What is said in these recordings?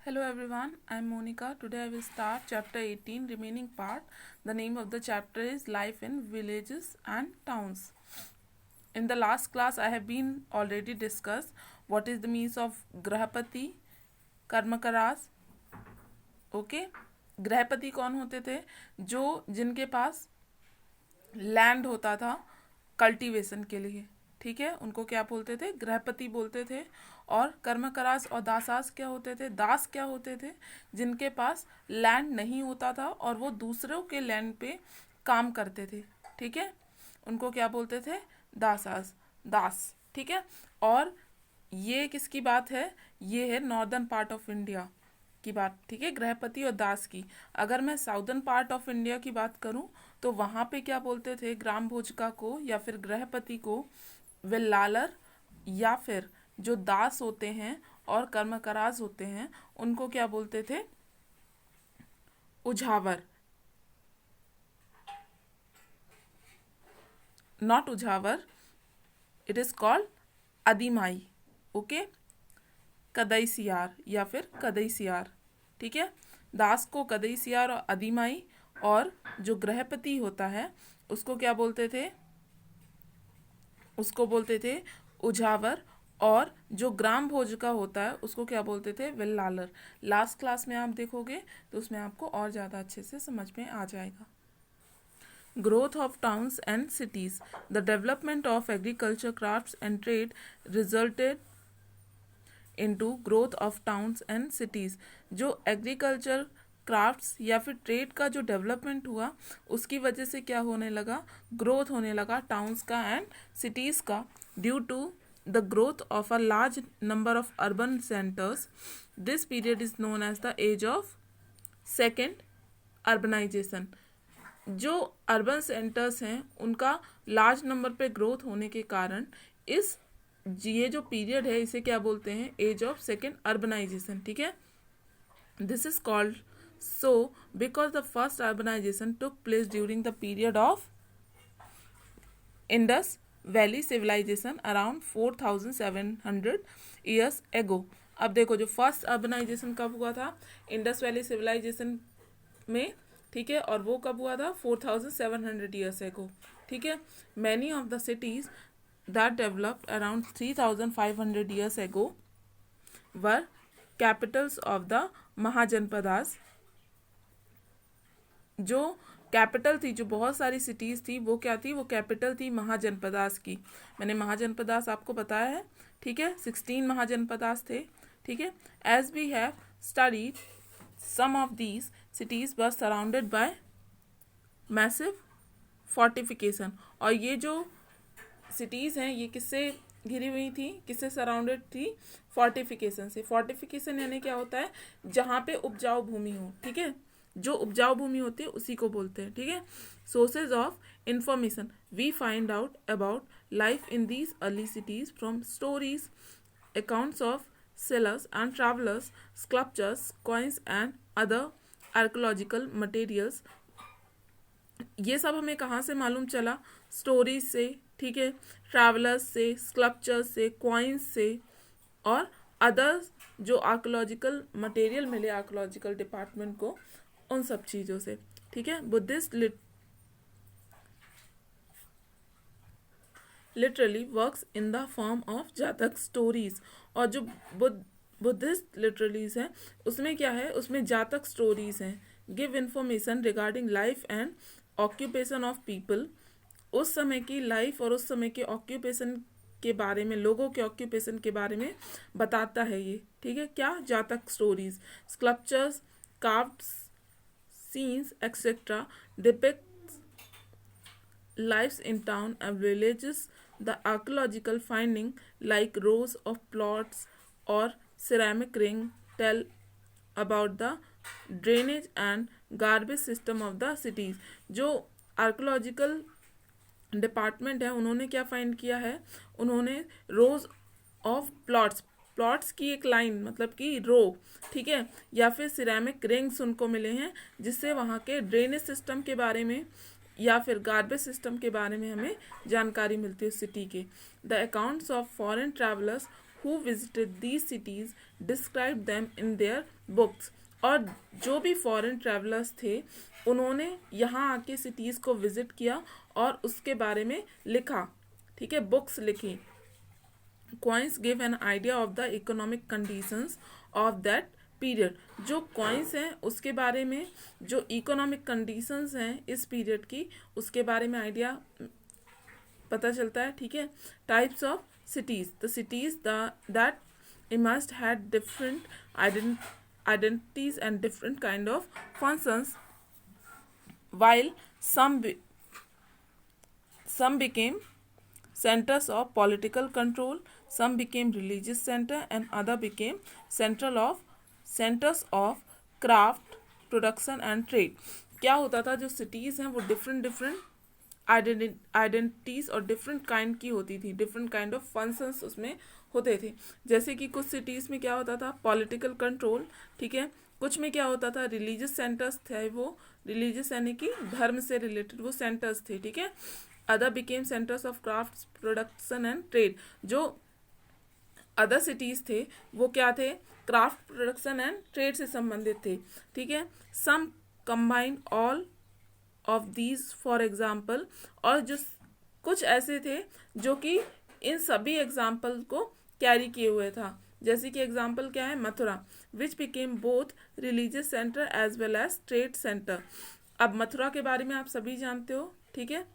Hello everyone, I am Monica. Today I will start chapter 18, remaining part. The name of the chapter is Life in Villages and Towns. In the last class I have been already discussed what is the means of Grahapati, Karmakaras. Okay? गृहपति कौन होते थे? जो जिनके पास land होता था cultivation के लिए, ठीक है, उनको क्या बोलते थे? गृहपति बोलते थे। और कर्मकरास और दासास क्या होते थे? दास क्या होते थे? जिनके पास लैंड नहीं होता था और वो दूसरों के लैंड पे काम करते थे, ठीक है, उनको क्या बोलते थे? दासास, दास, ठीक है। और ये किसकी बात है? ये है नॉर्दर्न पार्ट ऑफ इंडिया की बात, ठीक है, गृहपति और दास की। अगर मैं साउदर्न पार्ट ऑफ इंडिया की बात करूं तो वहां पे क्या बोलते थे? ग्राम भोजका को या फिर गृहपति को विल्लालर, या फिर जो दास होते हैं और कर्मकराज होते हैं उनको क्या बोलते थे? उझावर, नॉट उझावर, इट इज कॉल्ड अदिमाई। ओके, कदैसियार या फिर कदैसियार, ठीक है। दास को कदैसियार और अदिमाई, और जो गृहपति होता है उसको क्या बोलते थे? उसको बोलते थे उझावर। और जो ग्राम भोज का होता है उसको क्या बोलते थे? विल्लालर। लास्ट क्लास में आप देखोगे तो उसमें आपको और ज़्यादा अच्छे से समझ में आ जाएगा। Growth of towns and cities. The development of agriculture, crafts and trade resulted into growth of towns and cities. जो एग्रीकल्चर, क्राफ्ट्स या फिर ट्रेड का जो डेवलपमेंट हुआ उसकी वजह से क्या होने लगा? ग्रोथ होने लगा टाउन्स का एंड सिटीज़ का, due to the growth of a large number of urban centres. This period is known as the age of second urbanisation. जो अर्बन सेंटर्स हैं उनका लार्ज नंबर पे ग्रोथ होने के कारण इस ये जो पीरियड है इसे क्या बोलते हैं? एज ऑफ सेकेंड अर्बनाइजेशन, ठीक है। This is called so because the first urbanisation took place during the period of Indus valley civilisation around 4700 years ago. अब देखो, जो फर्स्ट अर्बनाइजेशन कब हुआ था? इंडस वैली सिविलाइजेशन में, ठीक है, और वो कब हुआ था? 4700 ईयर्स एगो, ठीक है। Many of the cities that developed around 3500 years ago were capitals of the mahajanapadas. जो कैपिटल थी, जो बहुत सारी सिटीज़ थी, वो क्या थी? वो कैपिटल थी महाजनपदास की. मैंने महाजनपदास आपको बताया है, ठीक है, 16 महाजनपदास थे, ठीक है. As we have studied some of these cities were surrounded by massive fortification. और ये जो सिटीज़ हैं ये किससे घिरी हुई थी? किससे सराउंडेड थी? फोर्टिफिकेशन से. फोर्टिफिकेशन यानी क्या होता है? जहाँ पे उपजाऊ भूमि हो, ठीक है, जो उपजाऊ भूमि होती है उसी को बोलते हैं, ठीक है. Sources of information. We find out about life in these early cities from stories, accounts of sailors and travellers, sculptures, coins and other archaeological materials. ये सब हमें कहाँ से मालूम चला? स्टोरीज से, ठीक है, ट्रैवलर्स से, स्कल्पचर्स से, कॉइन्स से, और अदर्स जो आर्कोलॉजिकल मटेरियल मिले आर्कोलॉजिकल डिपार्टमेंट को, उन सब चीज़ों से, ठीक है. Buddhist literally works in the form of जातक स्टोरीज. और जो बुद्धिस्ट लिटरलीज हैं उसमें क्या है? उसमें जातक स्टोरीज हैं. Give information regarding life and occupation of people. उस समय की लाइफ और उस समय के ऑक्यूपेशन के बारे में, लोगों के ऑक्यूपेशन के बारे में बताता है ये, ठीक है. क्या? जातक stories. Sculptures, carved scenes etcetera depict lives in town and villages. The archaeological finding like rows of plots or ceramic ring tell about the drainage and garbage system of the cities. जो archaeological department है उन्होंने क्या find किया है? उन्होंने रोज of plots, plots की एक line मतलब कि रो, ठीक है, या फिर सिरेमिक रिंग्स उनको मिले हैं जिससे वहाँ के ड्रेनेज सिस्टम के बारे में या फिर गार्बेज सिस्टम के बारे में हमें जानकारी मिलती है सिटी के. The accounts of foreign travellers who visited these cities described them in their books. और जो भी फॉरेन ट्रैवलर्स थे उन्होंने यहाँ आके सिटीज़ को विजिट किया और उसके बारे में लिखा, ठीक है, बुक्स लिखी. Coins give an idea of the economic conditions of that period. जो कॉइन्स हैं उसके बारे में, जो इकोनॉमिक कंडीशंस हैं इस पीरियड की, उसके बारे में आइडिया पता चलता है, ठीक है. Types of cities. The cities that emerged had different identities and different kind of functions, while some became centers of political control, some became religious center, and other became centers of craft, production and trade. क्या होता था, जो cities हैं वो different identities और different kind की होती थी, डिफरेंट काइंड ऑफ फंक्शंस उसमें होते थे. जैसे कि कुछ सिटीज़ में क्या होता था, पॉलिटिकल कंट्रोल, ठीक है. कुछ में क्या होता था, रिलीजियस सेंटर्स थे, वो रिलीजियस यानी कि धर्म से रिलेटेड वो सेंटर्स थे, ठीक है. Other became centres of craft, production and trade. जो अदर सिटीज़ थे वो क्या थे, क्राफ्ट, प्रोडक्शन एंड ट्रेड से संबंधित थे, ठीक है. Sum combine all of these for example. और जो कुछ ऐसे थे जो कि इन सभी एग्जाम्पल को कैरी किए हुए था. जैसे कि एग्जाम्पल क्या है, Mathura, which became both religious centre as well as trade centre. अब मथुरा के बारे में आप सभी जानते हो, ठीक है.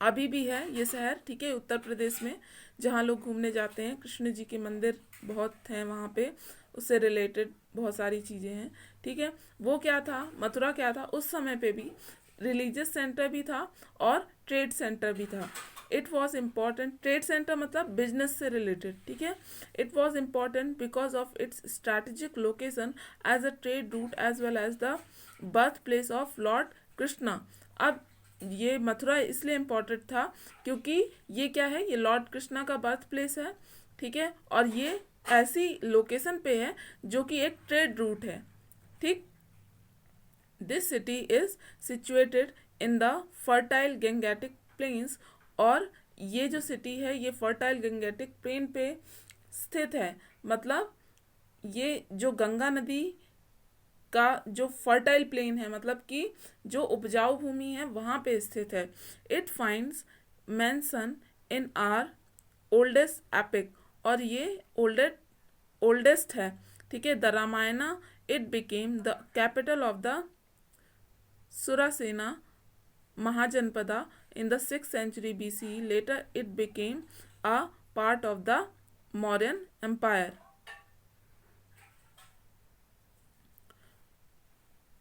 अभी भी है ये शहर, ठीक है, उत्तर प्रदेश में, जहाँ लोग घूमने जाते हैं. कृष्ण जी के मंदिर बहुत हैं वहाँ पे, उससे रिलेटेड बहुत सारी चीज़ें हैं, ठीक है. वो क्या था, मथुरा क्या था, उस समय पे भी रिलीजियस सेंटर भी था और ट्रेड सेंटर भी था. It was important, trade centre मतलब बिजनेस से रिलेटेड, ठीक है. It was important because of its strategic location as a trade route as well as the birth place of lord Krishna. अब ये मथुरा इसलिए इम्पॉर्टेंट था क्योंकि ये क्या है, ये लॉर्ड कृष्णा का बर्थ प्लेस है, ठीक है. और ये ऐसी लोकेशन पे है जो कि एक ट्रेड रूट है, ठीक. This city is situated in the fertile Gangetic planes. और ये जो सिटी है ये फर्टाइल गंगेटिक प्लेन पे स्थित है. मतलब ये जो गंगा नदी का जो फर्टाइल प्लेन है, मतलब कि जो उपजाऊ भूमि है वहाँ पे स्थित है. It finds mention in our oldest epic. और ये ओल्डेस्ट है, ठीक है, the Ramayana. It became the capital of the Surasena Mahajanapada in the 6th century BC. Later it became a part of the Mauryan Empire.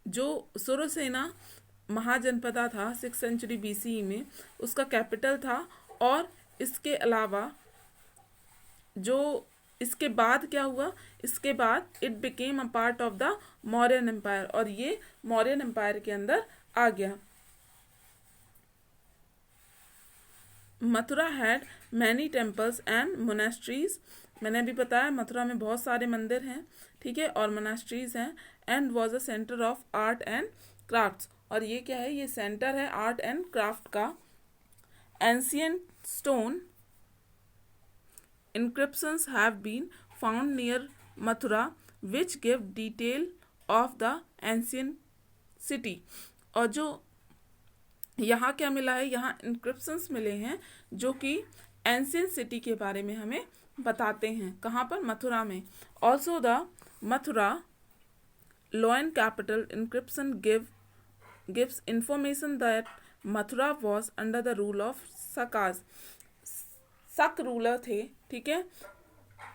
जो सुरसेना महाजनपदा था 6th सेंचुरी BC में, उसका capital था. और इसके अलावा जो इसके बाद क्या हुआ, इसके बाद it became a part of the Mauryan empire. और ये मौर्यन एम्पायर के अंदर आ गया. Mathura had many temples and monasteries. मैंने अभी बताया मथुरा में बहुत सारे मंदिर हैं, ठीक है, और मोनेस्ट्रीज हैं. And was a centre of art and crafts. और ये क्या है, ये सेंटर है आर्ट एंड क्राफ्ट का. Ancient stone inscriptions have been found near Mathura which give detail of the ancient city. और जो यहाँ क्या मिला है, यहाँ इंस्क्रिप्शंस मिले हैं जो कि एंशियंट सिटी के बारे में हमें बताते हैं. कहाँ पर, मथुरा में. Also the Mathura लोयन capital inscription gives information that Mathura was under the rule of सकाज. शक रूलर थे, ठीक है,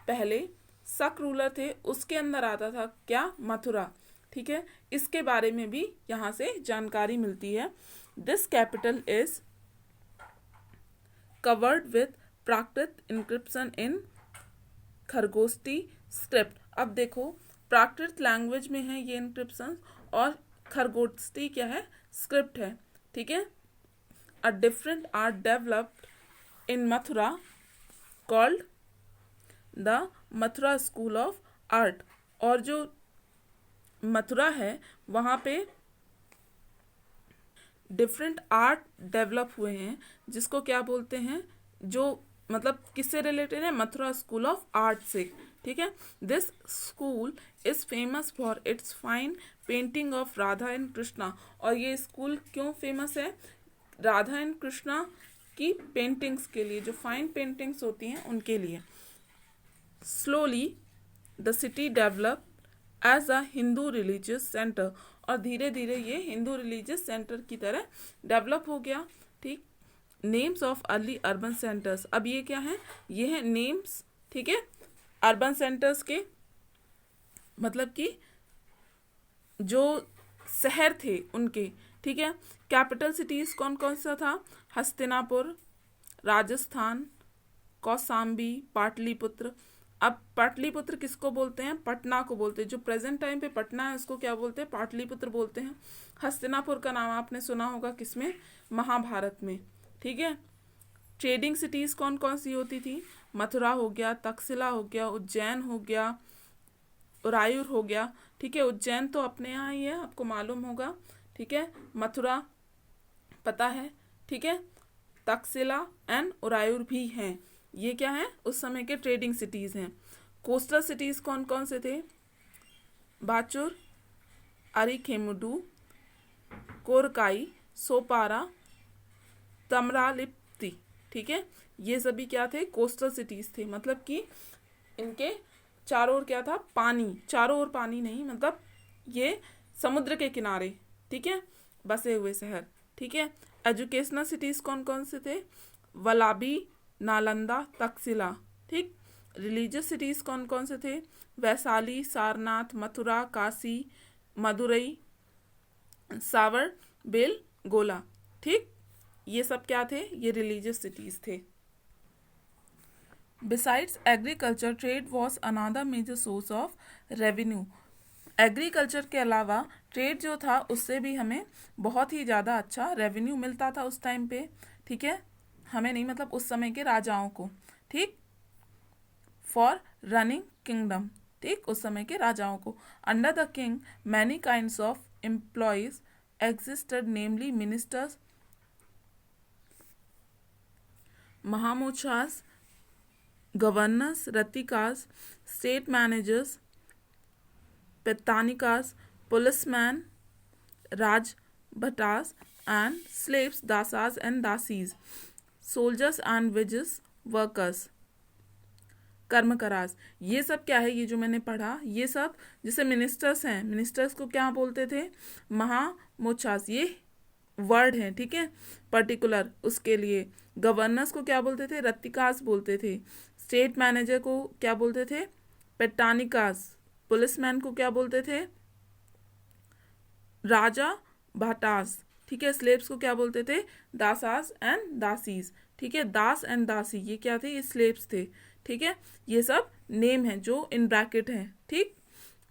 पहले शक रूलर थे, उसके अंदर आता था क्या, मथुरा, ठीक है. इसके बारे में भी यहाँ से जानकारी मिलती है. This capital is covered with Prakrit inscription in Kharoshthi script. अब देखो प्राकृत लैंग्वेज में है ये इंक्रिप्शन और खरगोष्ठी क्या है, स्क्रिप्ट है, ठीक है. A different art developed in Mathura called the Mathura school of art. और जो मथुरा है वहाँ पे डिफरेंट आर्ट डेवलप हुए हैं जिसको क्या बोलते हैं, जो मतलब किससे रिलेटेड है, मथुरा स्कूल ऑफ आर्ट से, ठीक है। This school is famous for its fine painting of Radha and Krishna. और ये स्कूल क्यों फेमस है, राधा एंड कृष्णा की पेंटिंग्स के लिए, जो फाइन पेंटिंग्स होती हैं उनके लिए। Slowly the city develop as a Hindu religious centre, और धीरे धीरे ये हिंदू रिलीजियस सेंटर की तरह डेवलप हो गया, ठीक। Names of early urban centres, अब ये क्या है, ये है नेम्स, ठीक है, अर्बन सेंटर्स के, मतलब कि जो शहर थे उनके, ठीक है। कैपिटल सिटीज कौन कौन सा था, हस्तिनापुर, राजस्थान, कौसाम्बी, पाटलिपुत्र। अब पाटलिपुत्र किसको बोलते हैं, पटना को बोलते हैं, जो प्रेजेंट टाइम पे पटना है उसको क्या बोलते हैं, पाटलिपुत्र बोलते हैं। हस्तिनापुर का नाम आपने सुना होगा किसमें, महाभारत में, ठीक है। ट्रेडिंग सिटीज कौन कौन सी होती थी, मथुरा हो गया, तक्षशिला हो गया, उज्जैन हो गया, उरायूर हो गया, ठीक है। उज्जैन तो अपने यहाँ ही है, आपको मालूम होगा, ठीक है। मथुरा पता है, ठीक है। तक्षशिला एंड उरायूर भी हैं, ये क्या है, उस समय के ट्रेडिंग सिटीज हैं। कोस्टल सिटीज कौन कौन से थे, बाचुर, अरिखेमुडू, कोरकाई, सोपारा, तमरालिप्ती, ठीक है। ये सभी क्या थे, कोस्टल सिटीज थे, मतलब कि इनके चारों ओर क्या था, पानी, चारों ओर पानी नहीं, मतलब ये समुद्र के किनारे, ठीक है, बसे हुए शहर, ठीक है। एजुकेशनल सिटीज कौन कौन से थे, वलाबी, नालंदा, तक्षशिला, ठीक। रिलीजियस सिटीज कौन कौन से थे, वैशाली, सारनाथ, मथुरा, काशी, मदुरई, सावर, बेल, गोला, ठीक। ये सब क्या थे, ये रिलीजियस सिटीज थे। Besides agriculture, trade was another major source of revenue. Agriculture के अलावा ट्रेड जो था उससे भी हमें बहुत ही ज़्यादा अच्छा रेवेन्यू मिलता था उस टाइम पे, ठीक है। हमें नहीं, मतलब उस समय के राजाओं को, ठीक। फॉर रनिंग किंगडम, ठीक, उस समय के राजाओं को। Under the king many kinds of employees existed, namely ministers, mahamatras, governors, rathikas, state managers, petanikas, policeman, raj bhatas and slaves, dasas and dasis, soldiers and wages workers, karmakaras. ये सब क्या है, ये जो मैंने पढ़ा, ये सब जैसे मिनिस्टर्स हैं, मिनिस्टर्स को क्या बोलते थे, महामोचास, ये वर्ड है, ठीक है, पर्टिकुलर उसके लिए। गवर्नर्स को क्या बोलते थे, रत्तिकास बोलते थे। स्टेट मैनेजर को क्या बोलते थे, पेटानिकास। पुलिसमैन को क्या बोलते थे, राजा भाटास, ठीक है। स्लेव्स को क्या बोलते थे, दासास एंड दासीज, ठीक है। दास एंड दासी ये क्या थे, ये स्लेव्स थे, ठीक है। ये सब नेम है जो इन ब्रैकेट हैं, ठीक।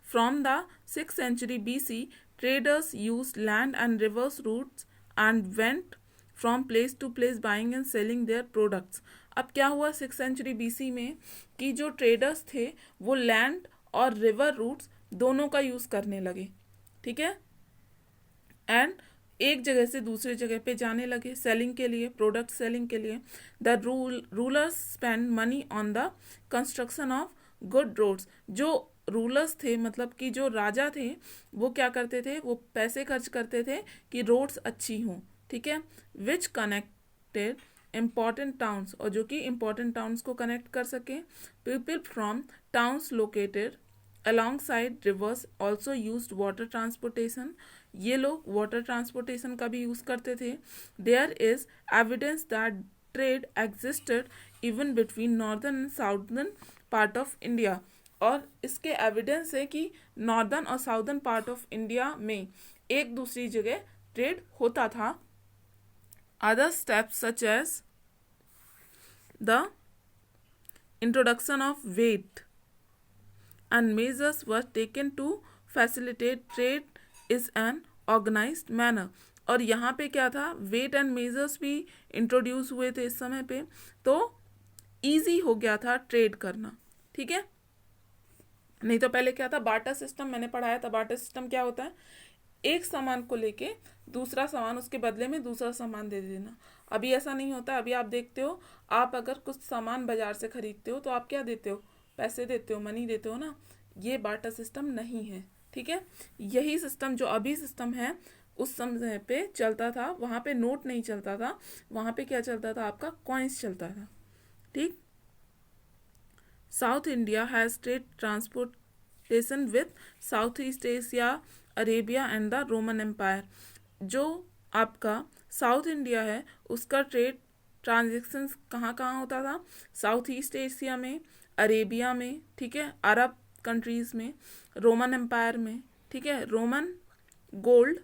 From the 6th century BC traders used land and rivers routes and went from place to place buying and selling their products। अब क्या हुआ 6th century BC में कि जो ट्रेडर्स थे वो लैंड और रिवर रूट्स दोनों का यूज करने लगे, ठीक है। एंड एक जगह से दूसरे जगह पे जाने लगे सेलिंग के लिए, प्रोडक्ट सेलिंग के लिए। The rulers spend money on the construction of good roads. जो रूलर्स थे, मतलब कि जो राजा थे, वो क्या करते थे, वो पैसे खर्च करते थे कि रोड्स अच्छी हों, ठीक है। विच कनेक्टेड इम्पॉर्टेंट टाउन्स, और जो कि इम्पॉर्टेंट टाउन्स को कनेक्ट कर सके। People from towns located alongside rivers also used water transportation। ये लोग वाटर ट्रांसपोर्टेशन का भी यूज करते थे। There is evidence that trade existed even between northern and southern part of India। और इसके एविडेंस है कि नॉर्दर्न और साउदर्न पार्ट ऑफ इंडिया में एक दूसरी जगह ट्रेड होता था। Other steps such as the introduction of weight and measures were taken to facilitate trade is an organized manner। और यहाँ पे क्या था, वेट एंड मेजर्स भी इंट्रोड्यूस हुए थे इस समय पे, तो इजी हो गया था ट्रेड करना, ठीक है। नहीं तो पहले क्या था, बार्टर सिस्टम, मैंने पढ़ाया था बार्टर सिस्टम क्या होता है। एक सामान को लेके दूसरा सामान उसके बदले में दूसरा सामान दे देना। अभी ऐसा नहीं होता। अभी आप देखते हो, आप अगर कुछ सामान बाजार से खरीदते हो तो आप क्या देते हो, पैसे देते हो, मनी देते हो ना। ये बार्टर सिस्टम नहीं है, ठीक है। यही सिस्टम जो अभी सिस्टम है उस समय पे चलता था। वहाँ पे नोट नहीं चलता था, वहाँ पे क्या चलता था, आपका कॉइन्स चलता था, ठीक। South India has trade transportation with south east Asia, Arabia and the Roman empire. जो आपका साउथ इंडिया है उसका ट्रेड ट्रांजेक्शन्स कहाँ कहाँ होता था, साउथ ईस्ट एशिया में, अरेबिया में, ठीक है, अरब कंट्रीज़ में, रोमन एम्पायर में, ठीक है। Roman gold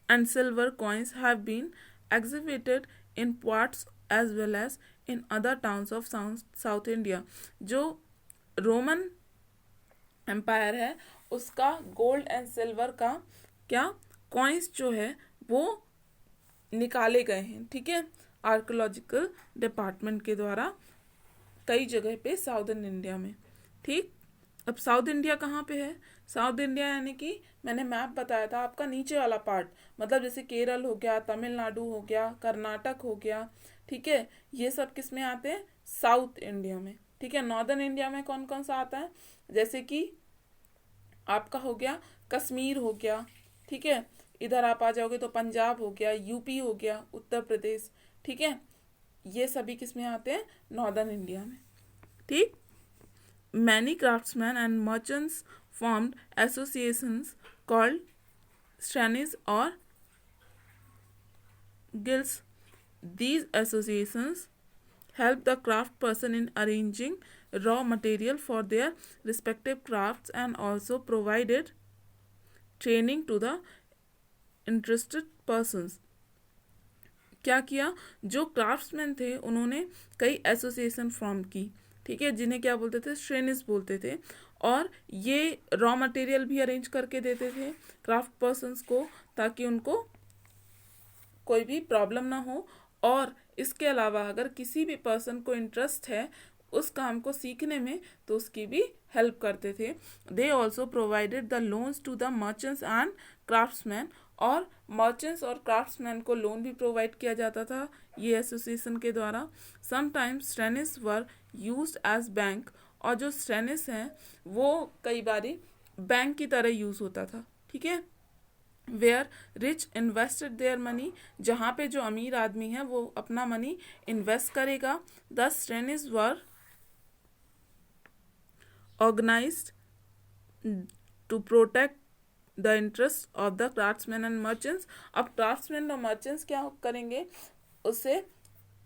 and silver coins have been exhibited in ports as well as in other towns of South India। जो रोमन एम्पायर है उसका गोल्ड एंड सिल्वर का क्या कॉइन्स जो है वो निकाले गए हैं, ठीक है, आर्कोलॉजिकल डिपार्टमेंट के द्वारा कई जगह पे साउदर्न इंडिया में, ठीक। अब साउथ इंडिया कहाँ पे है, साउथ इंडिया यानी कि मैंने मैप बताया था आपका नीचे वाला पार्ट, मतलब जैसे केरल हो गया, तमिलनाडु हो गया, कर्नाटक हो गया, ठीक है। ये सब किस में आते हैं, साउथ इंडिया में, ठीक है। नॉर्दर्न इंडिया में कौन कौन सा आता है, जैसे कि आपका हो गया कश्मीर हो गया, ठीक है। इधर आप आ जाओगे तो पंजाब हो गया, यूपी हो गया, उत्तर प्रदेश, ठीक है। ये सभी किस में आते हैं, नॉर्दर्न इंडिया में, ठीक। Many craftsmen and merchants formed associations called shranis or guilds. These associations help the craft person in arranging raw material for their respective crafts and also provided training to the interested persons। क्या किया, जो craftsman थे उन्होंने कई association form की, ठीक है, जिन्हें क्या बोलते थे, श्रेणिस बोलते थे। और ये रॉ मटेरियल भी अरेंज करके देते थे क्राफ्ट पर्सन्स को, ताकि उनको कोई भी प्रॉब्लम ना हो। और इसके अलावा अगर किसी भी पर्सन को इंटरेस्ट है उस काम को सीखने में तो उसकी भी हेल्प करते थे। They also provided the loans to the merchants and craftsman. और मर्चेंट्स और क्राफ्ट्समैन को लोन भी प्रोवाइड किया जाता था ये एसोसिएशन के द्वारा। Sometimes shrenis were used as bank. और जो श्रेनिस हैं वो कई बारी बैंक की तरह यूज़ होता था, ठीक है। Where rich invested their money, जहाँ पे जो अमीर आदमी है वो अपना मनी इन्वेस्ट करेगा। The shrenis were organized to protect the interest of the craftsmen and merchants। अब craftsmen और merchants क्या करेंगे, उससे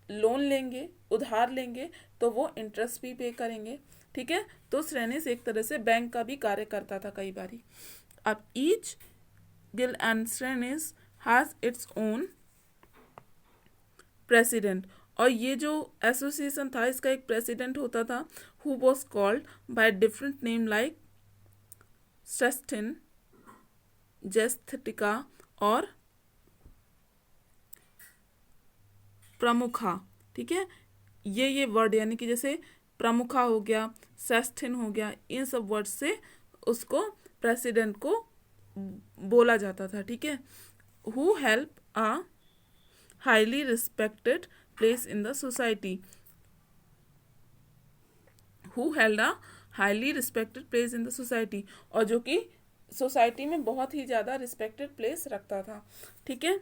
लोन लेंगे, उधार लेंगे, तो वो इंटरेस्ट भी पे करेंगे, ठीक है। तो श्रेनिस एक तरह से बैंक का भी कार्य करता था कई बारी। अब each guild and shrenis has its own president. और ये जो एसोसिएशन था इसका एक प्रेसिडेंट होता था, who was called by different name like shreshthin, jyeshthaka और प्रमुखा, ठीक है। ये वर्ड यानी कि जैसे प्रमुखा हो गया, सेस्थिन हो गया, इन सब वर्ड से उसको प्रेसिडेंट को बोला जाता था, ठीक है। Who help a highly respected place in the society, who held a highly respected place in the society, और जो कि सोसाइटी में बहुत ही ज़्यादा रिस्पेक्टेड प्लेस रखता था, ठीक है।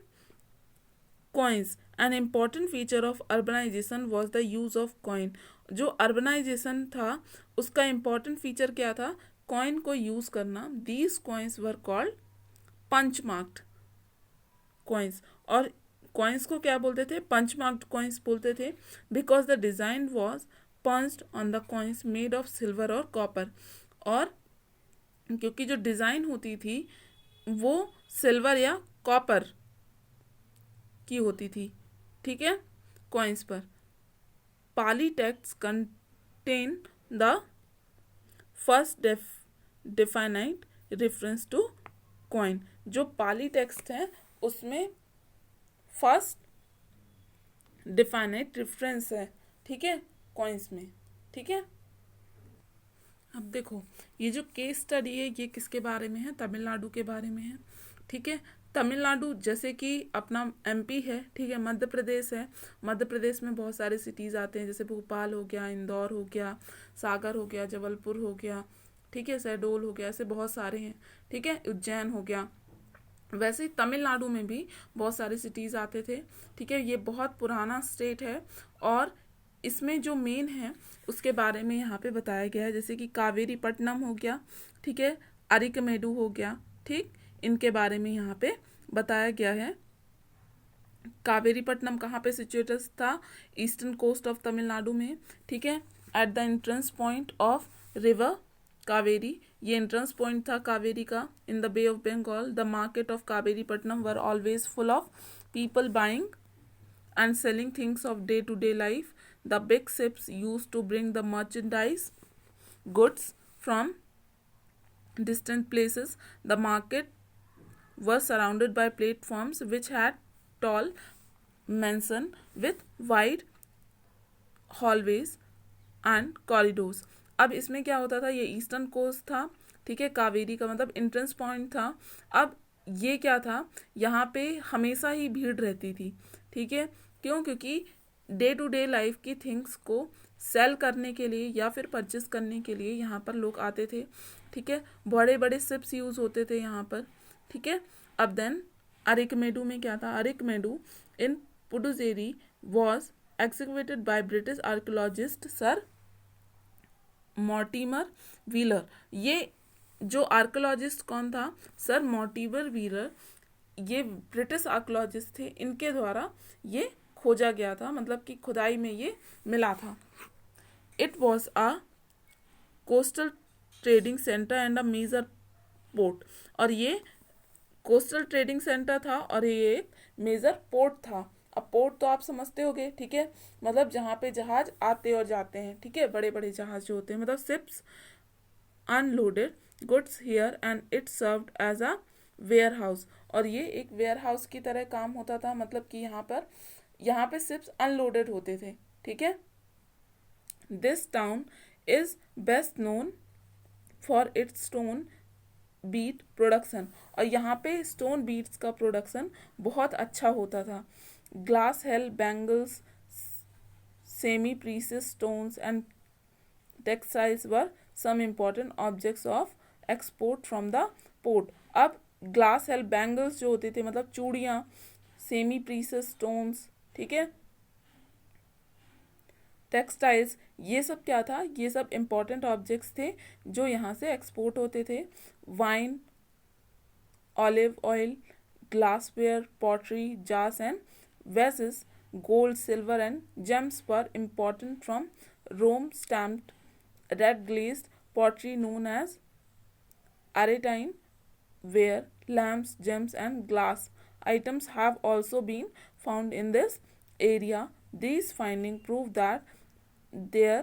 Coins, an important feature of urbanisation was the use of coin. जो अर्बनाइजेशन था उसका इम्पॉर्टेंट फीचर क्या था, कॉइन को यूज करना। These coins were called punch marked coins. और कॉइन्स को क्या बोलते थे, पंच मार्क्ड कॉइन्स बोलते थे, because the design was punched on the coins made of silver और कॉपर। और क्योंकि जो डिजाइन होती थी वो सिल्वर या कॉपर की होती थी, ठीक है, कॉइन्स पर। Pali text contain the first definite reference to coin. जो पाली टेक्स्ट है उसमें फर्स्ट डिफाइनाइट रेफरेंस है, ठीक है, कॉइन्स में, ठीक है। अब देखो, ये जो केस स्टडी है ये किसके बारे में है? तमिलनाडु के बारे में है। ठीक है, तमिलनाडु जैसे कि अपना एमपी है, ठीक है, मध्य प्रदेश है, मध्य प्रदेश में बहुत सारे सिटीज़ आते हैं, जैसे भोपाल हो गया, इंदौर हो गया, सागर हो गया, जबलपुर हो गया, ठीक है, शहडोल हो गया, ऐसे बहुत सारे हैं। ठीक है, उज्जैन हो गया। वैसे ही तमिलनाडु में भी बहुत सारे सिटीज़ आते थे। ठीक है, ये बहुत पुराना स्टेट है और इसमें जो मेन है उसके बारे में यहाँ पे बताया गया है, जैसे कि कावेरी पट्टनम हो गया, ठीक है, अरिकमेडु हो गया, ठीक, इनके बारे में यहाँ पे बताया गया है। कावेरी पट्टनम कहाँ पे सिचुएटेड था? ईस्टर्न कोस्ट ऑफ तमिलनाडु में। ठीक है, at the entrance point of river Kaveri, ये एंट्रेंस पॉइंट था कावेरी का in the bay of Bengal. The market of Kaveripattanam were always full of people buying and selling things of day-to-day life. The big ships used to bring the merchandise, goods from distant places. The market was surrounded by platforms which had tall mansion with wide hallways and corridors. अब इसमें क्या होता था? ये eastern coast था, ठीक है, कावेरी का मतलब एंट्रेंस पॉइंट था। अब ये क्या था, यहाँ पे हमेशा ही भीड़ रहती थी। ठीक है, क्यों? क्योंकि डे टू डे लाइफ की थिंग्स को सेल करने के लिए या फिर परचेस करने के लिए यहाँ पर लोग आते थे। ठीक है, बड़े बड़े शिप्स यूज़ होते थे यहाँ पर। ठीक है, अब देन अरिकमेडु में क्या था? Arikamedu in Puducherry was executed by British archaeologist sir Mortimer Wheeler. ये जो आर्कियोलॉजिस्ट कौन था? Sir Mortimer Wheeler. ये ब्रिटिश आर्कियोलॉजिस्ट थे, इनके द्वारा ये खोजा गया था, मतलब कि खुदाई में ये मिला था। It was a coastal trading centre and a major port. और ये कोस्टल ट्रेडिंग सेंटर था और ये एक मेजर पोर्ट था। अब पोर्ट तो आप समझते होगे, ठीक है, मतलब जहाँ पे जहाज आते और जाते हैं। ठीक है, बड़े बड़े जहाज जो होते हैं, मतलब ships unloaded goods here and it served as a warehouse. और ये एक वेयर हाउस की तरह काम होता था, मतलब कि यहाँ पे शिप्स अनलोडेड होते थे। ठीक है, this town is best known for its stone bead production. और यहाँ पे स्टोन बीट्स का प्रोडक्शन बहुत अच्छा होता था। Glass shell bangles, semi precious stones and textiles were some important objects of export from the port. अब ग्लास हेल बैंगल्स जो होते थे, मतलब चूड़ियाँ, सेमी प्रीसियस स्टोन्स, ठीक है, टेक्सटाइल्स, ये सब क्या था? ये सब इम्पॉर्टेंट ऑब्जेक्ट्स थे जो यहाँ से एक्सपोर्ट होते थे। Wine, olive oil, glassware, pottery, jars and vases, gold, silver and gems were important from Rome. Stamped red glazed pottery known as Aretine ware, lamps, gems and glass items have also been found in this area. These findings prove that there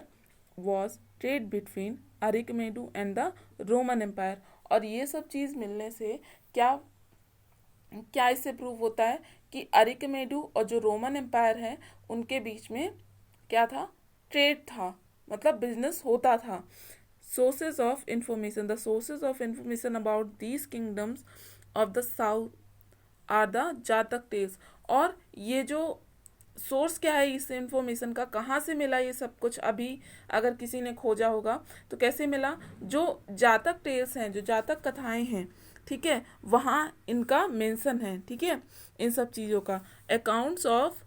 was trade between Arikmedu and the Roman Empire. और ये सब चीज़ मिलने से क्या क्या इससे prove होता है कि अरिकमेडु और जो रोमन एम्पायर है उनके बीच में क्या था? ट्रेड था, मतलब बिजनेस होता था। Sources of information. The sources of information about these kingdoms of the south are the जातक टेल्स। और ये जो सोर्स क्या है इस इंफॉर्मेशन का, कहाँ से मिला ये सब कुछ? अभी अगर किसी ने खोजा होगा तो कैसे मिला? जो जातक टेल्स हैं, जो जातक कथाएं हैं, ठीक है, वहाँ इनका मेंशन है। ठीक है, इन सब चीज़ों का। Accounts of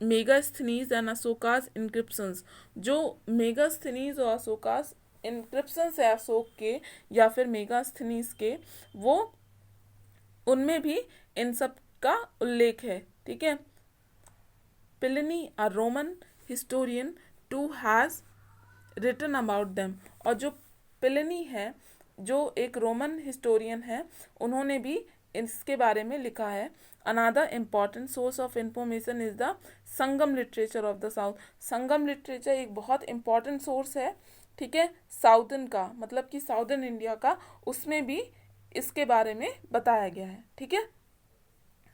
Megasthenes and Ashoka's inscriptions. जो मेगास्थनीज और अशोकास इंक्रिप्शंस है अशोक के या फिर मेगास्थनीज के, वो उनमें भी इन सब का उल्लेख है। ठीक है, Pliny a Roman historian too has written about them. और जो प्लिनी है, जो एक रोमन हिस्टोरियन है, उन्होंने भी इसके बारे में लिखा है। Another important source of information is the Sangam literature of the south. Sangam literature एक बहुत इंपॉर्टेंट सोर्स है, ठीक है, साउदर्न का, मतलब कि साउदर्न इंडिया का, उसमें भी इसके बारे में बताया गया है। ठीक है,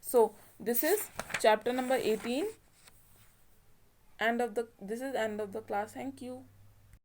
so this is chapter number 18 this is end of the class. Thank you.